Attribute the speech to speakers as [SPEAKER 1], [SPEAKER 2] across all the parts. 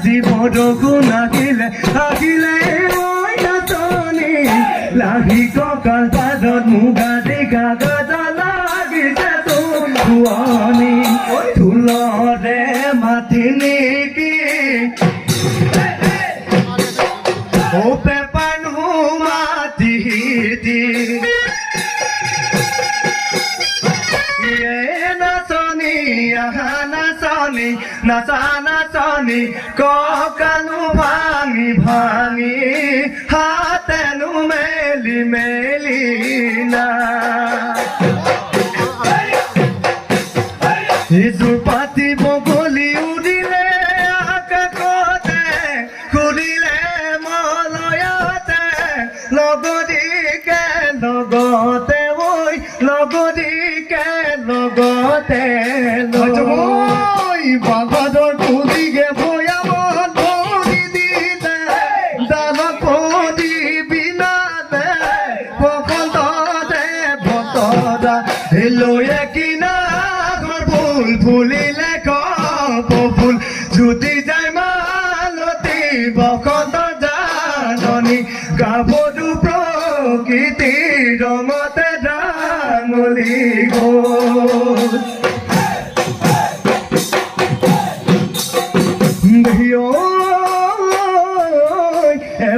[SPEAKER 1] জীৱন আহিলে আহিলে মই নাচনি লাগি কঁকাল পাদত মুগা দিগা গজা লাগিছে তোৰ শুৱনি ঢোলৰে মাতি নেকি ও পেপানো মাতি দি নাচনি আহা নাচনি নাচা নাচনি কঁকালো ভাঙি ভাঙি হাতেনো মেলি মেলি না ইজোৰ পাতি বগলী উৰিলে আকাশতে ঘূৰিলে মলয়তে লগৰীকে লগতে ঐ লগৰীকে লগতে বাগদৰ তুলিগে ভৈয়ামত ভৰি দিলে দানত পৰি বিনালে বসন্ততে বতৰা লৈয়ে কিনা ফুল ফুলিলে কপফুল জুতি যায় মালতী বসন্ত জাননী গাভৰু প্ৰকৃতি ৰঙতে ডাঙলি গ'ল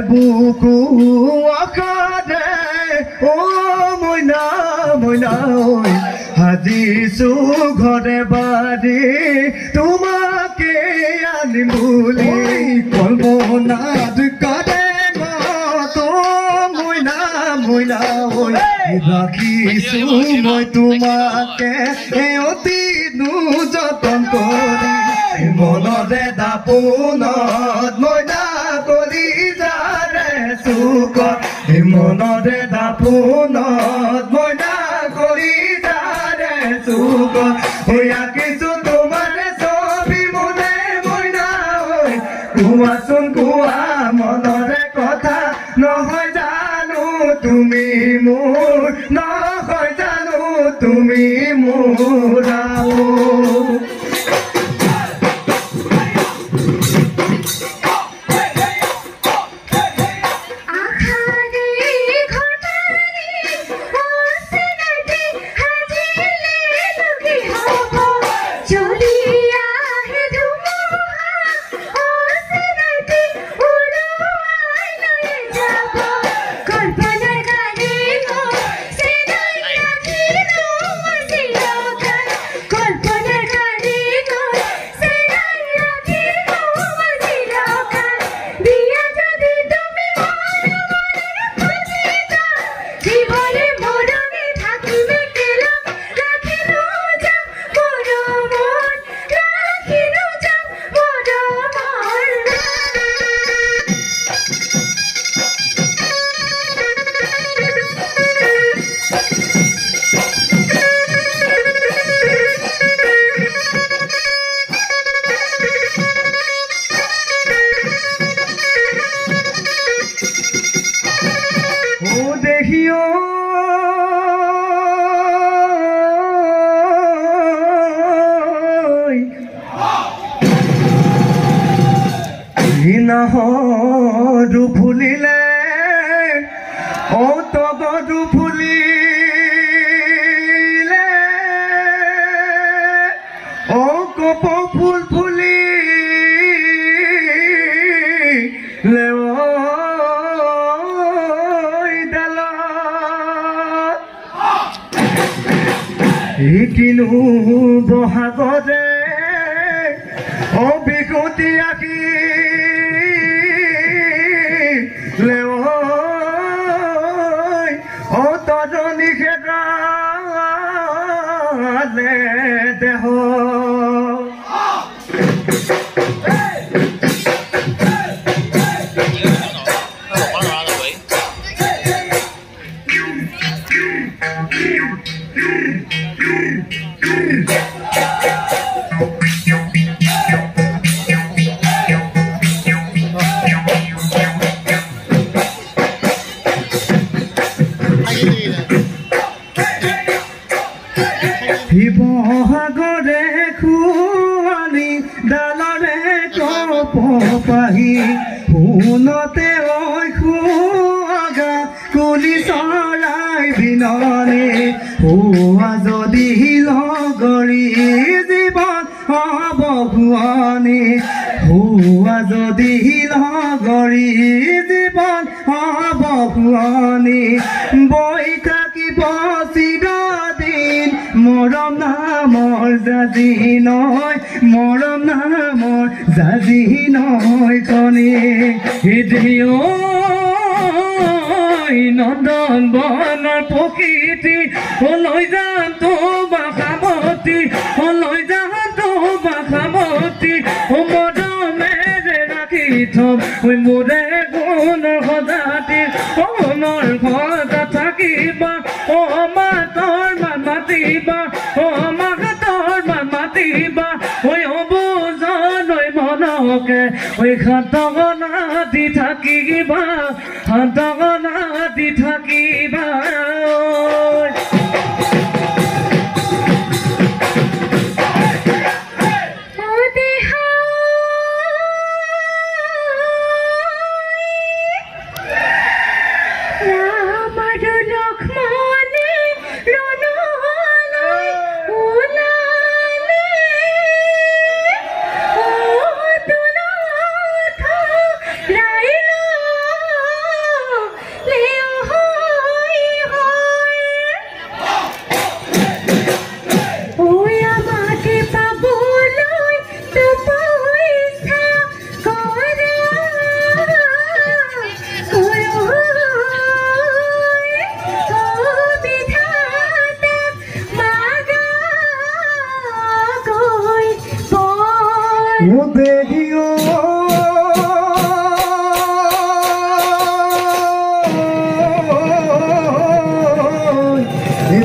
[SPEAKER 1] বুকু আকাৰে ও মইনা মইনা সাজিছো ঘৰে বাৰী তোমাকে আনিম বুলি কল্পনাত কাটে তো মইনা মইনা ৰাখিছো মই তোমাকে অতি যতন কৰি মনৰে দাপোনত মইনা কৰি যাৰে চুকত মনৰে দাপোনত মইনা কৰি যাৰে চুকত আঁকিছো তোমাৰ ছবি মনে মইনা কোৱাচোন কোৱা মনৰে কথা নহয় জানো তুমি মোৰ নহয় জানো তুমি মোৰ নহৰু ফুলিলে ও তগৰু ফুলিলে ও কপ ফুল ফুলিলে কিনো বহাগৰে ও বিকুতি আঁকি ও তজনী খেদালে দেহ বহাগৰে খুৱানি ডালৰে কপ আহি শুনতে ঐ সুগা কুলি চৰাই বিননি হোৱা যদি লগৰী জীৱন হ'ব শুৱনি হোৱা যদি লগৰী জীৱন হ'ব শুৱনি বৈ থাকিব চিৰদিন মৰম নামৰ জাজি নয় মৰম নামৰ জাজি নয় কণী হৃদয় নন্দন বনৰ প্ৰকৃতি লৈ যাম তো বাসামতি লৈ যাম তো বাসামতি মৰমেৰে ৰাখি থম মোৰে গুণৰ সজাতি মনৰ সজা থাকিবা মাতৰ মান মাতিবা মাতৰ মান মাতিবা অবুজনৈ মনকে খাটগনা দি থাকিবা খাটগনা দি থাকিবা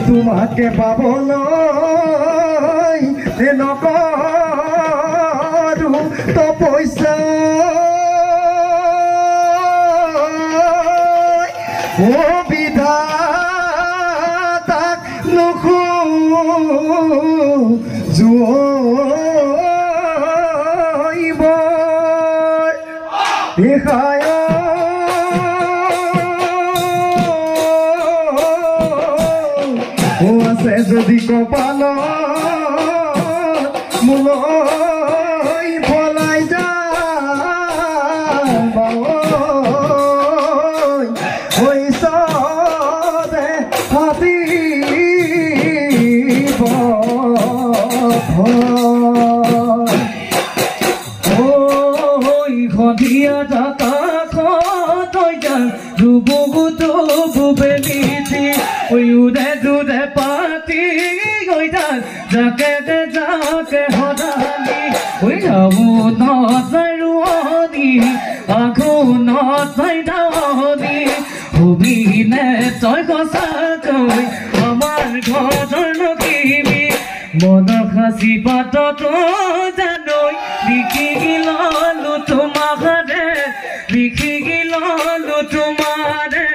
[SPEAKER 1] তোমাকে পাবলৈ নকৰো তপস্যা বিধাতাক নোখোজোইব দেখায় আছে যদি কপাল মোলৈ পলাই যাব হৈছদে হাতিব সন্ধিয়া যাতা বুবুতো বুবেলিতি উদে জুদে পাতি গৈ থাক যাকে যাকে সদালি নচাই ৰোৱনি আকৌ নচাই দাৱনি সুবিনে তই সঁচাকৈ আমাৰ ঘৰৰ নকিবি মনৰ সাঁচি পাততো জানৈ লিখি ললো তোমাৰে লিখি ললো তোমাৰে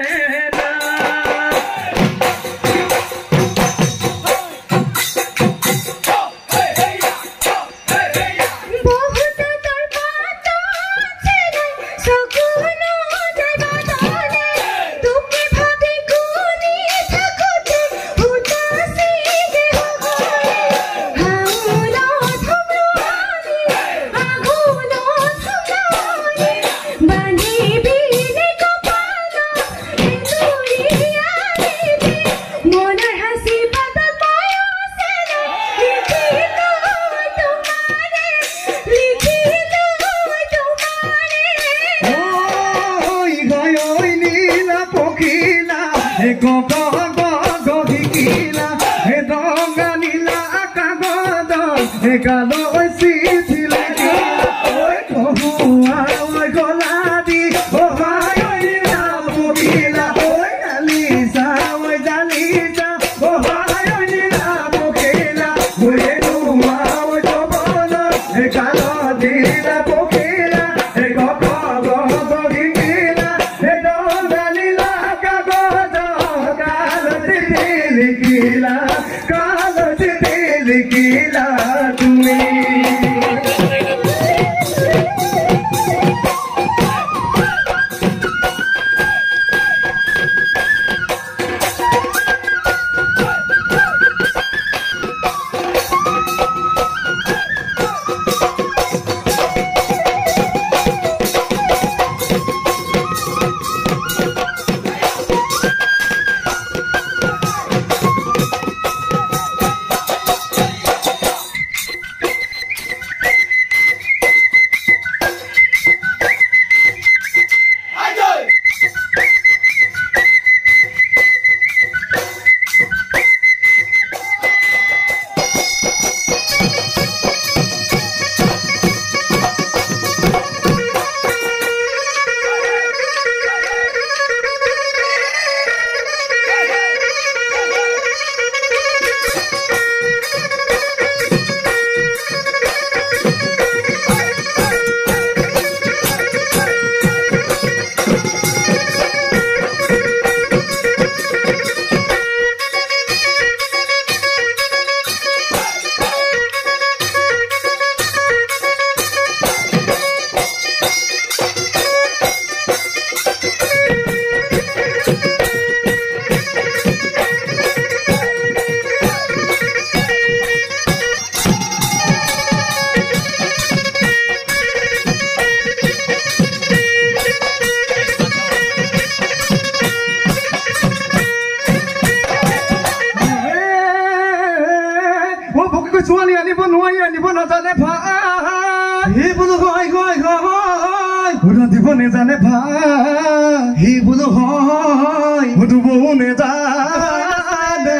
[SPEAKER 2] ছোৱালী আনিব নোৱাৰি আনিব নাজানে ভাই হি বোলো হয় হয় হয় ৰান্ধিব নেজানে ভাই হি বোলো হয় ধুবও নেজানে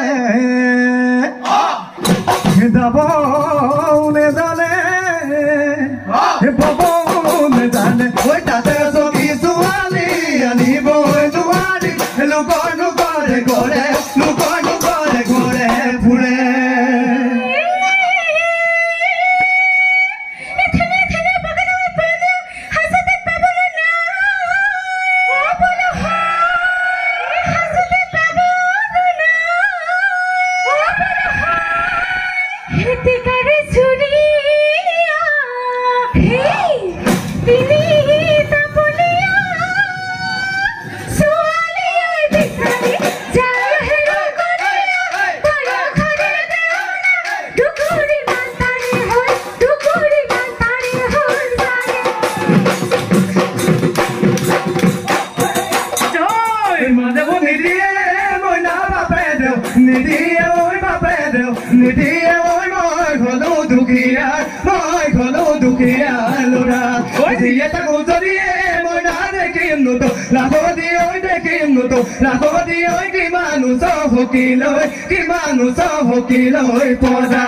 [SPEAKER 2] দাবও নেজানে ববও নেজানে ঐ তাতে যদি ছোৱালী আনিব নোৱাৰি লোকৰ নোকৰে কৰে লোকৰ নোকৰে কৰে ফুৰে কিমানো চহকিলৈ পদা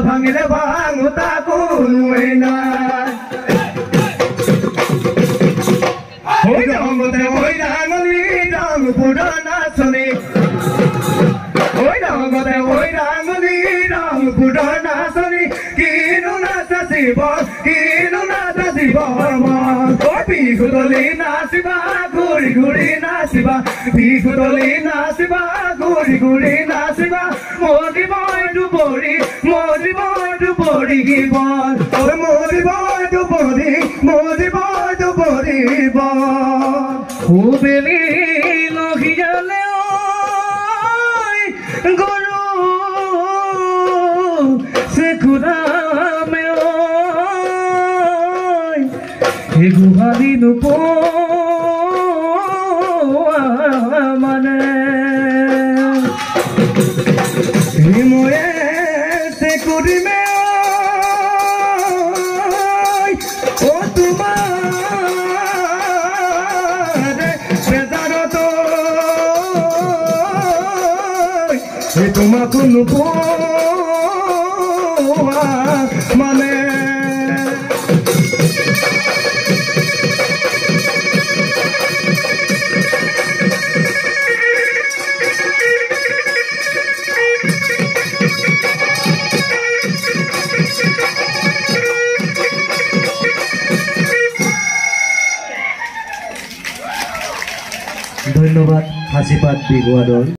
[SPEAKER 2] ভাঙিলে ভাঙো তাকো নুৱেনা ওই ৰঙতে ওই ৰাঙলী ৰং পুৰণা চলি ওই ৰঙতে ওই ৰাঙলী ৰং পুৰণা চলি কিনো নাচিব বিহুতলি নাচিবা ঘূৰি ঘূৰি নাচিবা বিহুতলি নাচিবা ঘূৰি ঘূৰি নাচিবা মৰিব দুবৰি গিবন মৰিব দুবৰি বেলি নহিয়ালে গৰু চেকুৰামে গোহালি নোপোৱা মানে ময়ে চেকুৰিমে ও তোমাৰ বেজাৰত তোমাকো নোপোৱা মানে ধন্যবাদ হাসিপাত বিহুৱা দল।